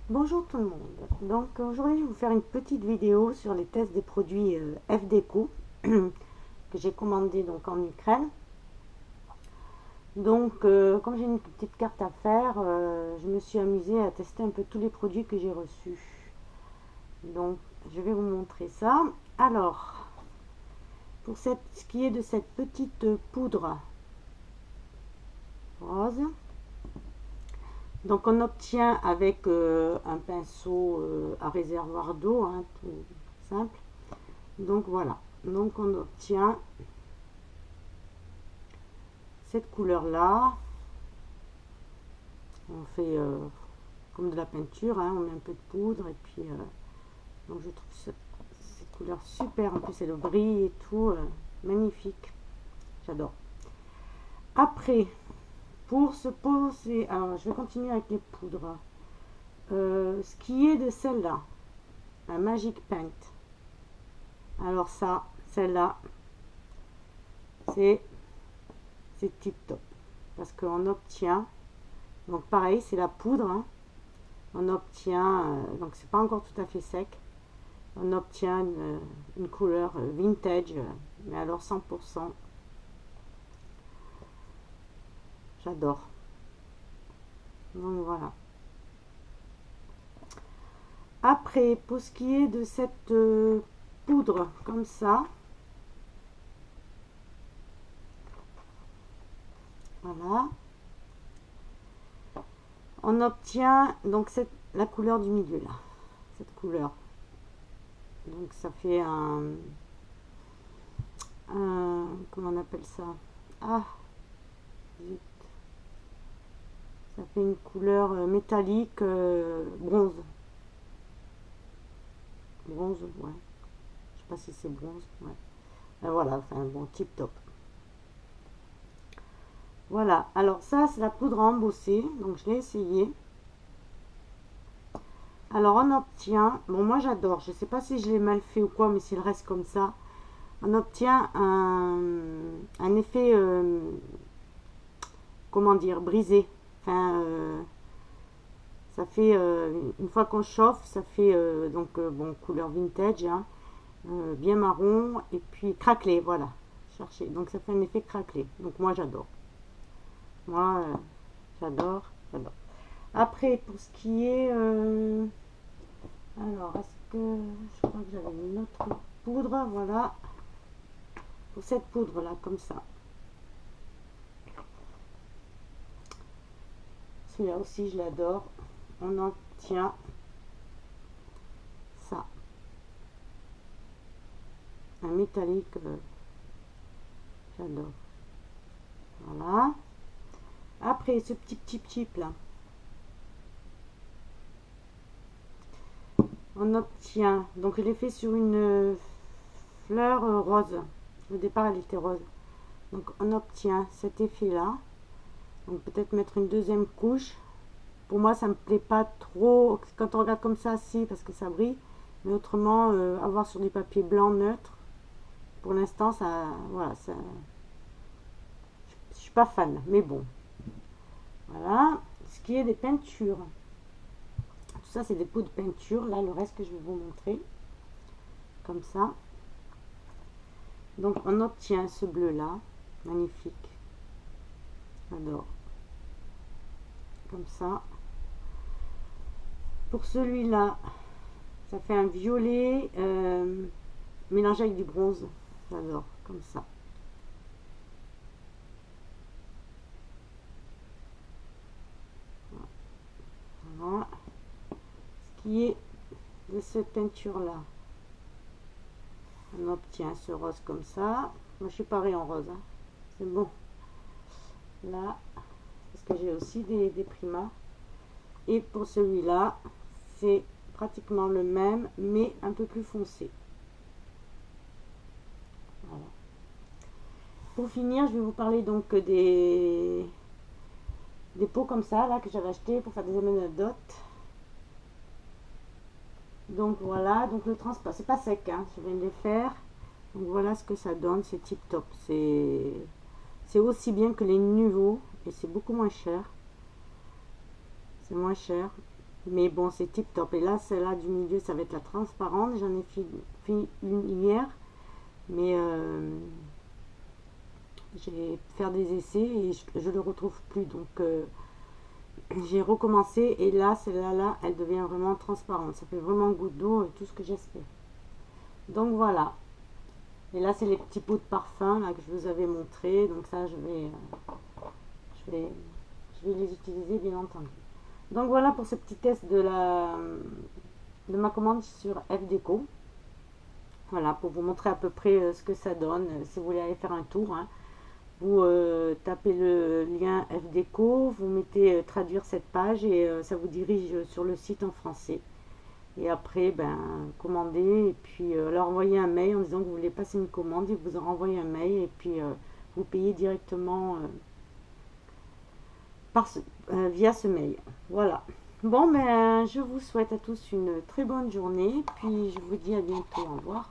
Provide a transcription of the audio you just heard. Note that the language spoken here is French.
Bonjour tout le monde. Donc aujourd'hui je vais vous faire une petite vidéo sur les tests des produits FDeco que j'ai commandé donc en Ukraine. Donc comme j'ai une petite carte à faire, je me suis amusée à tester un peu tous les produits que j'ai reçus. Donc je vais vous montrer ça. Alors pour ce qui est de cette petite poudre rose, donc on obtient avec un pinceau à réservoir d'eau, hein, tout simple. Donc voilà, donc on obtient cette couleur là. On fait comme de la peinture, hein, on met un peu de poudre et puis donc je trouve cette couleur super. En plus c'est le brille et tout, magnifique, j'adore. Après, pour se poser, alors je vais continuer avec les poudres. Ce qui est de celle-là, la Magic Paint. Alors ça, celle-là, c'est tip top parce qu'on obtient, donc pareil, c'est la poudre, hein. On obtient, donc c'est pas encore tout à fait sec, on obtient une couleur vintage, mais alors 100%, j'adore. Donc voilà. Après, pour ce qui est de cette poudre comme ça, voilà, on obtient donc la couleur du milieu là, cette couleur. Donc ça fait comment on appelle ça? Ah, zut. Ça fait une couleur métallique, bronze. Bronze, ouais. Je sais pas si c'est bronze, ouais. Voilà, enfin bon, tip top. Voilà, alors ça c'est la poudre à embosser, donc je l'ai essayé. Alors on obtient, bon moi j'adore, je sais pas si je l'ai mal fait ou quoi, mais s'il reste comme ça, on obtient un effet, comment dire, brisé. Enfin, ça fait, une fois qu'on chauffe, ça fait donc bon, couleur vintage, hein, bien marron, et puis craquelé, voilà. Chercher. Donc ça fait un effet craquelé. Donc moi j'adore. Moi j'adore, j'adore. Après, pour ce qui est, alors est-ce que je crois que j'avais une autre poudre, voilà. Pour cette poudre là, comme ça. Celui-là aussi je l'adore. On obtient ça, un métallique, j'adore. Voilà. Après, ce petit chip là, on obtient, donc je l'ai fait sur une fleur rose. Au départ elle était rose, donc on obtient cet effet là. Donc peut-être mettre une deuxième couche. Pour moi ça me plaît pas trop quand on regarde comme ça, si, parce que ça brille, mais autrement avoir sur du papier blanc neutre, pour l'instant ça, voilà, ça, je suis pas fan, mais bon. Voilà, ce qui est des peintures, tout ça c'est des pots de peinture. Là le reste que je vais vous montrer, comme ça. Donc on obtient ce bleu là, magnifique, j'adore, comme ça. Pour celui-là, ça fait un violet mélangé avec du bronze, j'adore, comme ça. Voilà. Ce qui est de cette peinture là, on obtient ce rose comme ça. Moi je suis pareil en rose, hein. C'est bon. Là, parce que j'ai aussi des primas. Et pour celui-là, c'est pratiquement le même, mais un peu plus foncé. Voilà. Pour finir, je vais vous parler donc des pots comme ça, là, que j'avais acheté pour faire des anecdotes. Donc voilà, donc le transparent, c'est pas sec, hein, je viens de les faire. Donc voilà ce que ça donne, c'est tip top. C'est aussi bien que les nouveaux et c'est beaucoup moins cher. C'est moins cher. Mais bon, c'est tip top. Et là, celle-là du milieu, ça va être la transparente. J'en ai fait une hier. Mais j'ai faire des essais et je le retrouve plus. Donc j'ai recommencé. Et là, celle-là, elle devient vraiment transparente. Ça fait vraiment goutte d'eau, tout ce que j'espère. Donc voilà. Et là, c'est les petits pots de parfum là, que je vous avais montré. Donc ça, je vais, je vais les utiliser, bien entendu. Donc voilà pour ce petit test de ma commande sur FDeco. Voilà, pour vous montrer à peu près ce que ça donne. Si vous voulez aller faire un tour, hein. Vous tapez le lien FDeco, vous mettez traduire cette page et ça vous dirige sur le site en français. Et après, ben, commandez et puis leur envoyer un mail en disant que vous voulez passer une commande. Ils vous en renvoient un mail et puis vous payez directement via ce mail. Voilà. Bon, ben, je vous souhaite à tous une très bonne journée. Puis je vous dis à bientôt. Au revoir.